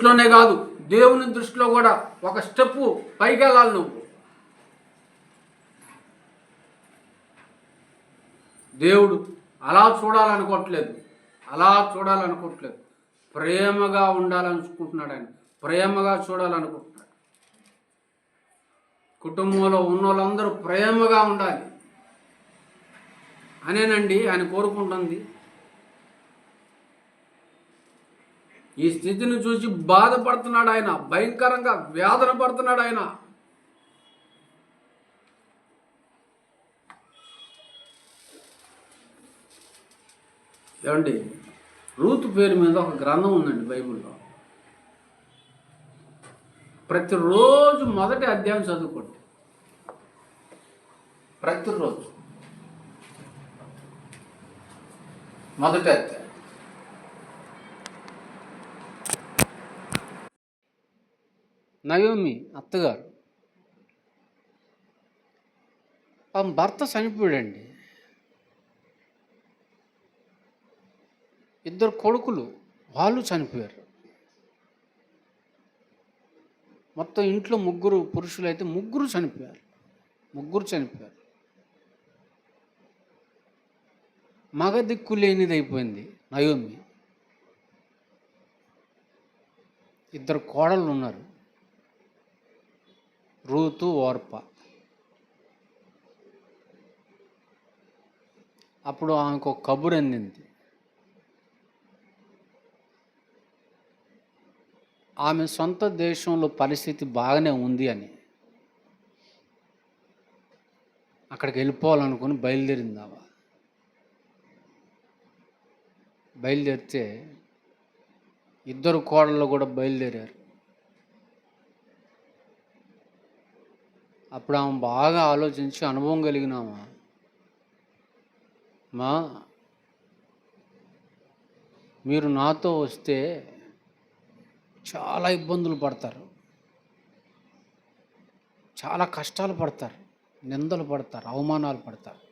దృష్టిలోనే కాదు, దేవుని దృష్టిలో కూడా ఒక స్టెప్పు పైకి వెళ్ళాలి నువ్వు. దేవుడు అలా చూడాలనుకోవట్లేదు, ప్రేమగా ఉండాలనుకుంటున్నాడు. ఆయన ప్రేమగా చూడాలనుకుంటున్నాడు. కుటుంబంలో ఉన్న వాళ్ళందరూ ప్రేమగా ఉండాలి అనేనండి ఆయన కోరుకుంటుంది. ఈ స్థితిని చూసి బాధపడుతున్నాడు ఆయన, భయంకరంగా వేదన పడుతున్నాడు ఆయన. ఏమండి, రూతు పేరు మీద ఒక గ్రంథం ఉందండి బైబిల్లో. ప్రతిరోజు మొదటి అధ్యాయం చదువుకోండి, ప్రతిరోజు మొదటి అధ్యాయం. నయోమి అత్తగారు భర్త చనిపోయాడండి. 2 కొడుకులు వాళ్ళు చనిపోయారు. మొత్తం ఇంట్లో 3 పురుషులు అయితే 3 చనిపోయారు. మగ దిక్కు లేనిది అయిపోయింది నయోమి. 2 కోడళ్ళు ఉన్నారు, రూతు, ఓర్ప. అప్పుడు ఆమెకు ఒక కబురు అందింది. ఆమె సొంత దేశంలో పరిస్థితి బాగానే ఉంది అని. అక్కడికి వెళ్ళిపోవాలనుకుని బయలుదేరింది. బయలుదేరితే 2 కోడళ్ళు కూడా బయలుదేరారు. అప్పుడు ఆమె బాగా ఆలోచించి అనుభవం కలిగినామా, మీరు నాతో వస్తే చాలా ఇబ్బందులు పడతారు, చాలా కష్టాలు పడతారు, నిందలు పడతారు, అవమానాలు పడతారు.